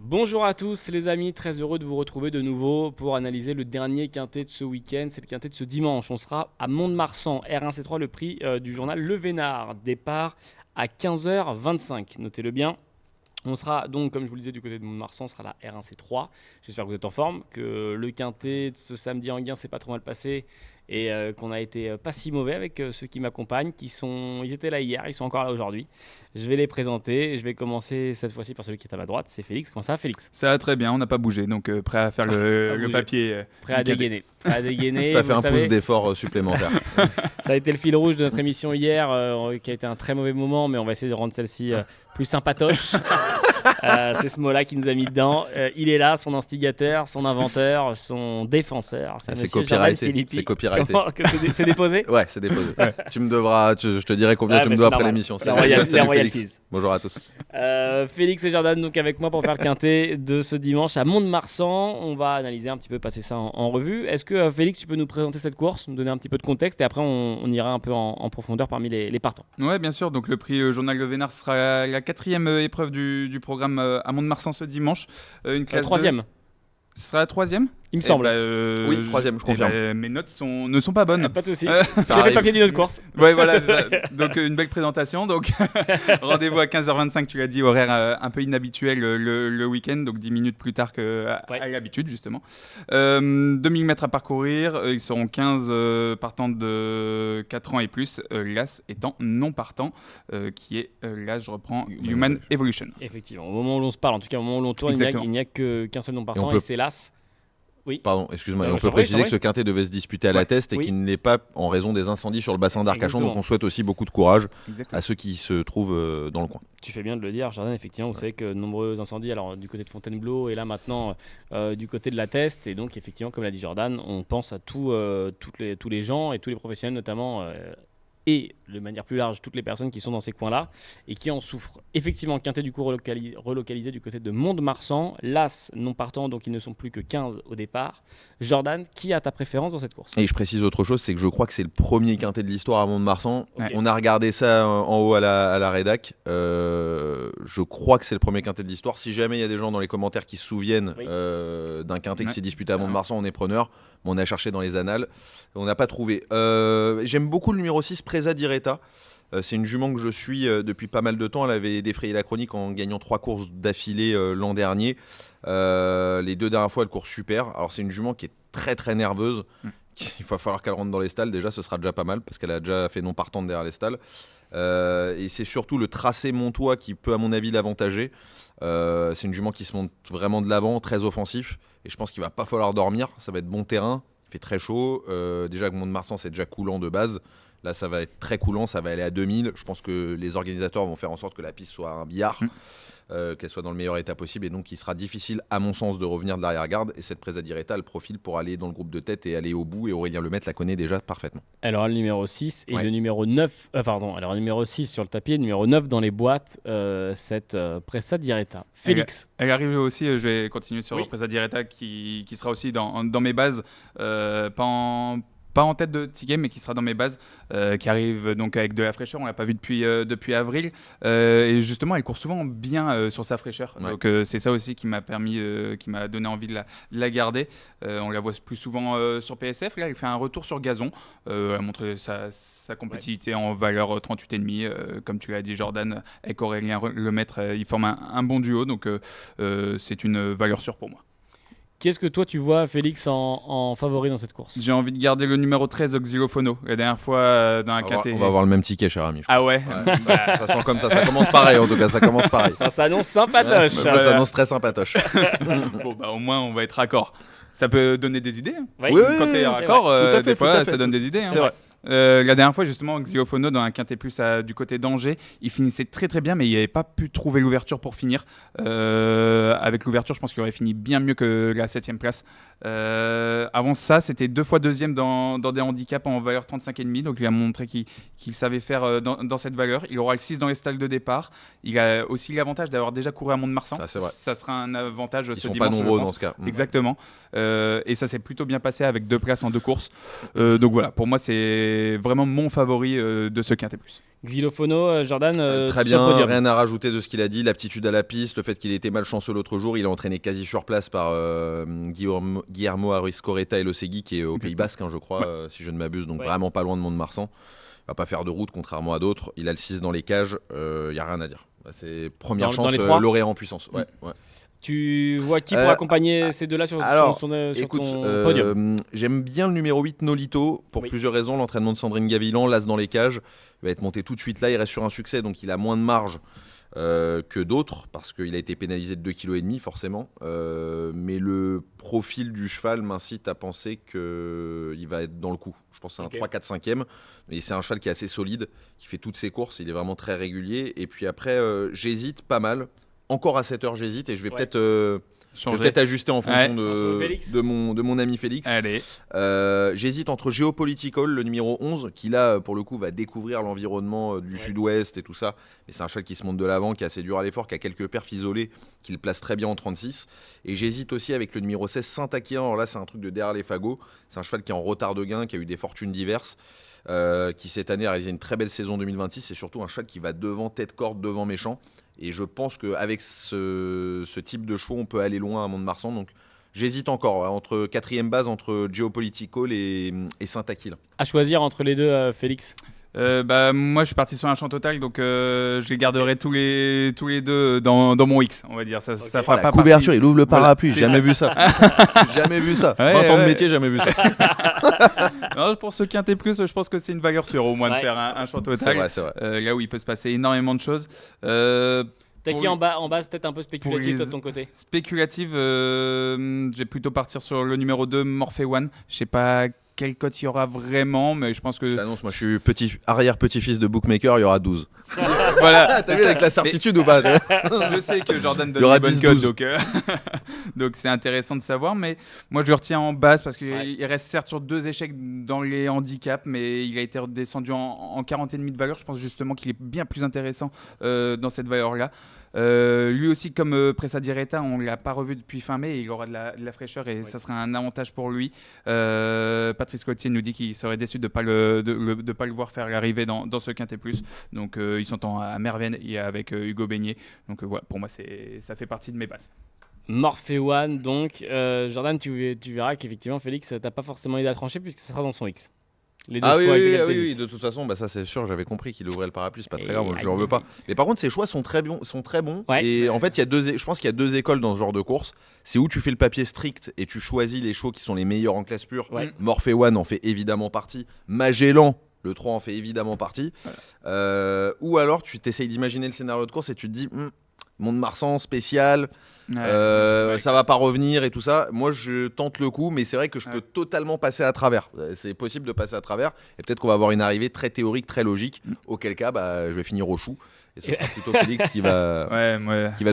Bonjour à tous les amis, très heureux de vous retrouver de nouveau pour analyser le dernier quintet de ce week-end. C'est le quintet de ce dimanche. On sera à Mont-de-Marsan, R1C3, le prix du journal Le Vénard. Départ à 15h25, notez-le bien. On sera donc, comme je vous le disais, du côté de Mont-de-Marsan, on sera là R1C3. J'espère que vous êtes en forme, que le quintet de ce samedi en Gain s'est pas trop mal passé et qu'on a été pas si mauvais avec ceux qui m'accompagnent, ils étaient là hier, ils sont encore là aujourd'hui. Je vais les présenter, je vais commencer cette fois-ci par celui qui est à ma droite, c'est Félix. Comment ça va, Félix? Ça va très bien, on n'a pas bougé, donc prêt à faire le papier. Prêt à dégainer. Prêt à dégainer. T'as fait un pouce d'effort supplémentaire. Ça a été le fil rouge de notre émission hier, qui a été un très mauvais moment, mais on va essayer de rendre celle-ci plus sympatoche. C'est ce mot-là qui nous a mis dedans. Il est là, son instigateur, son inventeur, son défenseur. C'est copyrighté. C'est copyrighté. C'est déposé. Ouais, c'est déposé. Ouais. Tu me devras, je te dirai combien tu me dois après l'émission. Salut Félix. Bonjour à tous. Félix et Jordan donc avec moi pour faire le quintet de ce dimanche à Mont-de-Marsan. On va analyser un petit peu, passer ça en revue. Est-ce que Félix, tu peux nous présenter cette course, nous donner un petit peu de contexte et après on ira un peu en profondeur parmi les partants. Ouais, bien sûr. Donc le prix Journal Le Vénard sera la 4e épreuve du programme à Mont-de-Marsan ce dimanche. Une classe 3e. Ce sera la 3e, il me semble. Oui, 3e, je confirme. Mes notes ne sont pas bonnes. Pas de soucis. C'est le papier d'une autre course. Ouais, voilà. Donc une belle présentation. Donc rendez-vous à 15h25, tu l'as dit, horaire un peu inhabituel le week-end, donc 10 minutes plus tard qu'à l'habitude justement. 2000 mètres à parcourir. Ils seront 15 partants de 4 ans et plus. L'as étant non partant, qui est là, je reprends, Human Evolution. Effectivement. Au moment où l'on se parle, en tout cas au moment où l'on tourne, il n'y a qu'un seul non partant et c'est l'as. Oui. Pardon, excuse-moi. On peut préciser que ce quintet devait se disputer à la Teste et qu'il ne l'est pas en raison des incendies sur le bassin d'Arcachon. Donc on souhaite aussi beaucoup de courage à ceux qui se trouvent dans le coin. Tu fais bien de le dire, Jordan. Effectivement, vous savez que de nombreux incendies, alors du côté de Fontainebleau et là maintenant du côté de la Teste. Et donc effectivement, comme l'a dit Jordan, on pense à tous les gens et tous les professionnels notamment. Et de manière plus large, toutes les personnes qui sont dans ces coins-là et qui en souffrent. Effectivement, quintet du coup relocalisé du côté de Mont-de-Marsan. L'as non partant, donc ils ne sont plus que 15 au départ. Jordan, qui a ta préférence dans cette course? Et je précise autre chose, c'est que je crois que c'est le premier quintet de l'histoire à Mont-de-Marsan. Okay. On a regardé ça en haut à la rédac. Je crois que c'est le premier quintet de l'histoire. Si jamais il y a des gens dans les commentaires qui se souviennent d'un quintet qui s'est disputé à Mont-de-Marsan, on est preneur. On a cherché dans les annales, on n'a pas trouvé. J'aime beaucoup le numéro 6, Presa Diretta. C'est une jument que je suis depuis pas mal de temps. Elle avait défrayé la chronique en gagnant 3 courses d'affilée l'an dernier. Les 2 dernières fois, elle court super. Alors c'est une jument qui est très très nerveuse. Il va falloir qu'elle rentre dans les stalles. Déjà, ce sera déjà pas mal parce qu'elle a déjà fait non partante derrière les stalles. Et c'est surtout le tracé montois qui peut, à mon avis, l'avantager. C'est une jument qui se monte vraiment de l'avant, très offensif. Et je pense qu'il va pas falloir dormir. Ça va être bon terrain. Il fait très chaud. Déjà que Mont-de-Marsan, c'est déjà coulant de base. Là, ça va être très coulant. Ça va aller à 2000. Je pense que les organisateurs vont faire en sorte que la piste soit un billard. Qu'elle soit dans le meilleur état possible et donc il sera difficile à mon sens de revenir de l'arrière-garde et cette Presa Diretta a le profil pour aller dans le groupe de tête et aller au bout et Aurélien Lemaitre la connaît déjà parfaitement. Alors le numéro 6 et le numéro 9 alors le numéro 6 sur le tapis et le numéro 9 dans les boîtes cette Presa Diretta. Félix. Elle arrive aussi, je vais continuer sur Presa Diretta qui sera aussi dans mes bases pas en tête de ticket, mais qui sera dans mes bases, qui arrive donc avec de la fraîcheur. On l'a pas vu depuis avril. Et justement, elle court souvent bien sur sa fraîcheur. Ouais. Donc c'est ça aussi qui m'a donné envie de la garder. On la voit plus souvent sur PSF. Là, elle fait un retour sur gazon. Elle a montré sa compétitivité en valeur 38,5. Comme tu l'as dit, Jordan, avec Aurélien Lemaitre, ils forment un bon duo. Donc c'est une valeur sûre pour moi. Qu'est-ce que toi tu vois, Félix, en favori dans cette course? J'ai envie de garder le numéro 13, Xylophono. La dernière fois, dans un quintet. On va avoir le même ticket, cher ami. Ah ouais, ça sent comme ça. Ça commence pareil, en tout cas. Ça commence pareil. Ça s'annonce sympatoche. Ça s'annonce très sympatoche. Bon, au moins, on va être raccord. Ça peut donner des idées. Hein. Oui, quand t'es raccord, des fois, ça donne des idées. C'est vrai. La dernière fois, justement, Xylophono, dans un quintet plus du côté d'Angers, il finissait très très bien, mais il n'avait pas pu trouver l'ouverture pour finir. Avec l'ouverture, je pense qu'il aurait fini bien mieux que la 7e place. Avant ça, c'était 2 fois deuxième dans des handicaps en valeur 35,5, donc il a montré qu'il savait faire dans cette valeur. Il aura le 6 dans les stalles de départ. Il a aussi l'avantage d'avoir déjà couru à Mont-de-Marsan. Ça sera un avantage ce dimanche. Ils sont pas nombreux dans ce cas. Exactement. Et ça s'est plutôt bien passé avec 2 places en 2 courses. Donc voilà, pour moi, c'est c'est vraiment mon favori de ce Quintet Plus. Xylofono, Jordan, très sur bien, podium. rien à rajouter de ce qu'il a dit, l'aptitude à la piste, le fait qu'il ait été malchanceux l'autre jour, il a entraîné quasi sur place par Guillermo Arrizcoreta et Losegui qui est au Pays Basque, je crois, si je ne m'abuse, donc vraiment pas loin de Mont-de-Marsan. Il va pas faire de route contrairement à d'autres, il a le 6 dans les cages, il n'y a rien à dire. C'est première chance, lauréat en puissance. Ouais. Tu vois qui pour accompagner ces deux-là sur ton podium? J'aime bien le numéro 8 Nolito pour plusieurs raisons. L'entraînement de Sandrine Gavilan, l'as dans les cages, il va être monté tout de suite là, il reste sur un succès, donc il a moins de marge que d'autres parce qu'il a été pénalisé de 2,5 kg forcément. Mais le profil du cheval m'incite à penser qu'il va être dans le coup. Je pense que c'est un 3, 4, 5e. Mais c'est un cheval qui est assez solide, qui fait toutes ses courses, il est vraiment très régulier. Et puis après, j'hésite pas mal. Encore à 7 heures, j'hésite et je vais peut-être ajuster en fonction de mon ami Félix. Allez. J'hésite entre Geopolitical, le numéro 11, qui là, pour le coup, va découvrir l'environnement du sud-ouest et tout ça. Mais c'est un cheval qui se monte de l'avant, qui est assez dur à l'effort, qui a quelques perfs isolés, qui le place très bien en 36. Et j'hésite aussi avec le numéro 16, Saint-Aquilin. Alors là, c'est un truc de derrière les fagots. C'est un cheval qui est en retard de gain, qui a eu des fortunes diverses. Qui cette année a réalisé une très belle saison 2026. C'est surtout un cheval qui va devant tête-corde, devant méchant. Et je pense qu'avec ce type de chevaux, on peut aller loin à Mont-de-Marsan. Donc j'hésite encore entre 4e base, entre Geopolitical et Saint-Aquilin. À choisir entre les deux, Félix? Moi, je suis parti sur un champ total, donc je les garderai tous les deux dans mon X, on va dire. Ça fera pas couverture, partie... il ouvre le parapluie, voilà, jamais vu ça. Jamais vu ça. 20 ans de métier, jamais vu ça. Non, pour ce Quintet Plus, je pense que c'est une valeur sûre au moins de faire un champ total. C'est vrai. Là où il peut se passer énormément de choses. T'as qui en base, peut-être un peu spéculatif toi de ton côté? Spéculative, je vais plutôt partir sur le numéro 2, Morphe One. Je sais pas quelle cote il y aura vraiment, mais je pense que... Je t'annonce, moi je suis arrière-petit-fils de bookmaker, il y aura 12. Voilà. T'as vu avec la certitude ou pas? Je sais que Jordan donne des bonnes cotes, donc c'est intéressant de savoir, mais moi je le retiens en base parce qu'il reste certes sur 2 échecs dans les handicaps, mais il a été redescendu en 40,5 de valeur. Je pense justement qu'il est bien plus intéressant dans cette valeur-là. Lui aussi, comme Pressa Diretta, on ne l'a pas revu depuis fin mai, il aura de la fraîcheur et ça sera un avantage pour lui. Patrice Cotier nous dit qu'il serait déçu de ne pas le voir faire l'arrivée dans ce Quintet Plus. Donc ils sont à Merven et avec Hugo Beignet. Donc voilà, pour moi ça fait partie de mes bases. Morphe One, donc Jordan, tu verras qu'effectivement Félix t'as pas forcément idée à trancher puisque ça sera dans son X. Oui, de toute façon, ça c'est sûr, j'avais compris qu'il ouvrait le parapluie, c'est pas très grave, moi je lui en veux pas. Mais par contre, ses choix sont très bons. Et en fait, je pense qu'il y a 2 écoles dans ce genre de course. C'est où tu fais le papier strict et tu choisis les chevaux qui sont les meilleurs en classe pure. Morphe One en fait évidemment partie. Magellan, le 3 en fait évidemment partie. Ou alors tu t'essayes d'imaginer le scénario de course et tu te dis Mont-de-Marsan spécial. Ça va pas revenir et tout ça. Moi je tente le coup, mais c'est vrai que je peux totalement passer à travers. C'est possible de passer à travers et peut-être qu'on va avoir une arrivée très théorique, très logique, auquel cas je vais finir au chou et ce sera plutôt Félix qui va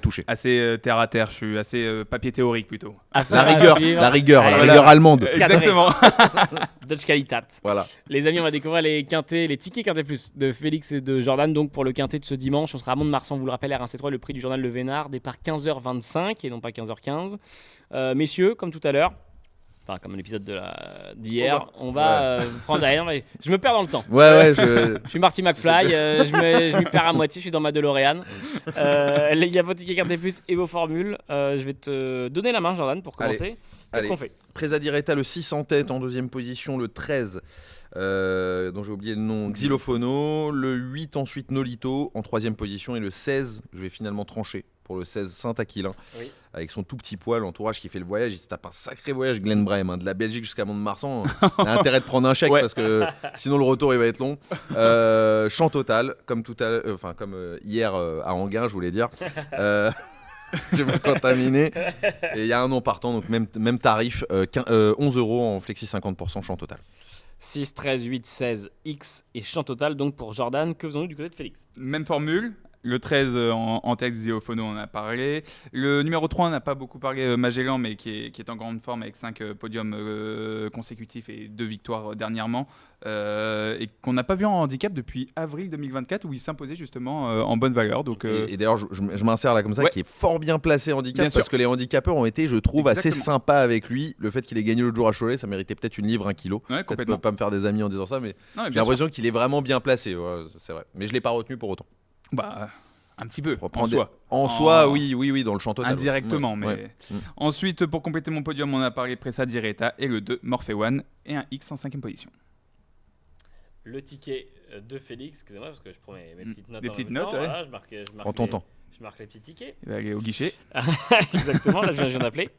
toucher. Assez terre à terre, je suis assez papier théorique plutôt. La rigueur allemande. Exactement. Dutch Qualitat. Voilà. Les amis, on va découvrir les tickets Quintet Plus de Félix et de Jordan. Donc pour le Quintet de ce dimanche, on sera à Mont-de-Marsan, vous le rappelle, R1C3, le prix du journal Le Vénard, départ 15h25 et non pas 15h15. Messieurs, comme tout à l'heure, enfin comme l'épisode d'hier, on va prendre derrière. Je me perds dans le temps. Je suis Marty McFly, je m'y perds à moitié, je suis dans ma DeLorean. Il y a vos tickets Quintet Plus et vos formules. Je vais te donner la main, Jordan, pour commencer. Qu'est-ce qu'on fait? Presa Diretta, le 6 en tête, en 2e position, le 13. Dont j'ai oublié le nom, Xylofono, le 8 ensuite Nolito en 3e position et le 16, je vais finalement trancher pour le 16 Saint-Aquilin avec son tout petit poil, l'entourage qui fait le voyage. Il se tape un sacré voyage, Glenn Brem, de la Belgique jusqu'à Mont-de-Marsan. Il a intérêt de prendre un chèque parce que sinon le retour il va être long. Champ total, comme hier à Anguin, je voulais dire. Je vais me contaminer. Et il y a un nom partant, donc même tarif, 11 € en flexi 50% champ total. 6, 13, 8, 16, X et champ total donc pour Jordan. Que faisons-nous du côté de Félix? Même formule, Le 13 en tête, Zéophono, on en a parlé. Le numéro 3, on n'a pas beaucoup parlé, Magellan, mais qui est en grande forme avec 5 podiums consécutifs et 2 victoires dernièrement. Et qu'on n'a pas vu en handicap depuis avril 2024 où il s'imposait justement en bonne valeur. Donc, et d'ailleurs, je m'insère là comme ça, Ouais. qui est fort bien placé handicap Bien parce sûr. que les handicapeurs ont été, je trouve, assez Exactement. sympas avec lui. Le fait qu'il ait gagné l'autre jour à Cholet, ça méritait peut-être une livre, 1 kilo. Ouais, Peut-être complètement. pas me faire des amis en disant ça, mais Non, mais j'ai bien sûr. l'impression qu'il est vraiment bien placé. Ouais, c'est vrai. Mais je l'ai pas retenu pour autant. Bah, un petit peu, Pour en prendre des- soi. En soi, oui, dans le champ total. Indirectement, Ouais. mais... Ouais. Ensuite, pour compléter mon podium, on a parlé Pressa Direta et le 2, Morphe One et un X en 5e position. Le ticket de Félix, excusez-moi parce que je prends mes petites notes. Des en petites même temps. notes, ouais. Voilà, je marque Prends ton temps. Je marque les petits tickets. Il va aller au guichet. Exactement, là je viens d'appeler.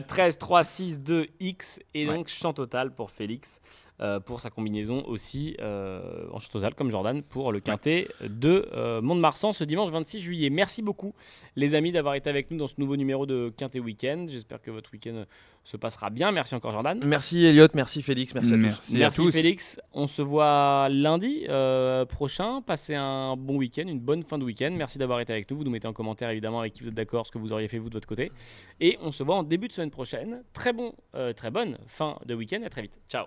13, 3, 6, 2, X et Ouais. donc champ total pour Félix pour sa combinaison aussi en champ total comme Jordan pour le quintet de Mont-de-Marsan ce dimanche 26 juillet. Merci beaucoup les amis d'avoir été avec nous dans ce nouveau numéro de Quintet Week-end. J'espère que votre week-end se passera bien. Merci encore Jordan. Merci Elliot, merci Félix, merci à tous. Merci à tous. Félix. On se voit lundi prochain. Passez un bon week-end, une bonne fin de week-end. Merci d'avoir été avec nous. Vous nous mettez en commentaire évidemment avec qui vous êtes d'accord, ce que vous auriez fait vous de votre côté. Et on se voit en début de semaine prochaine. Très bonne fin de week-end. À très vite. Ciao.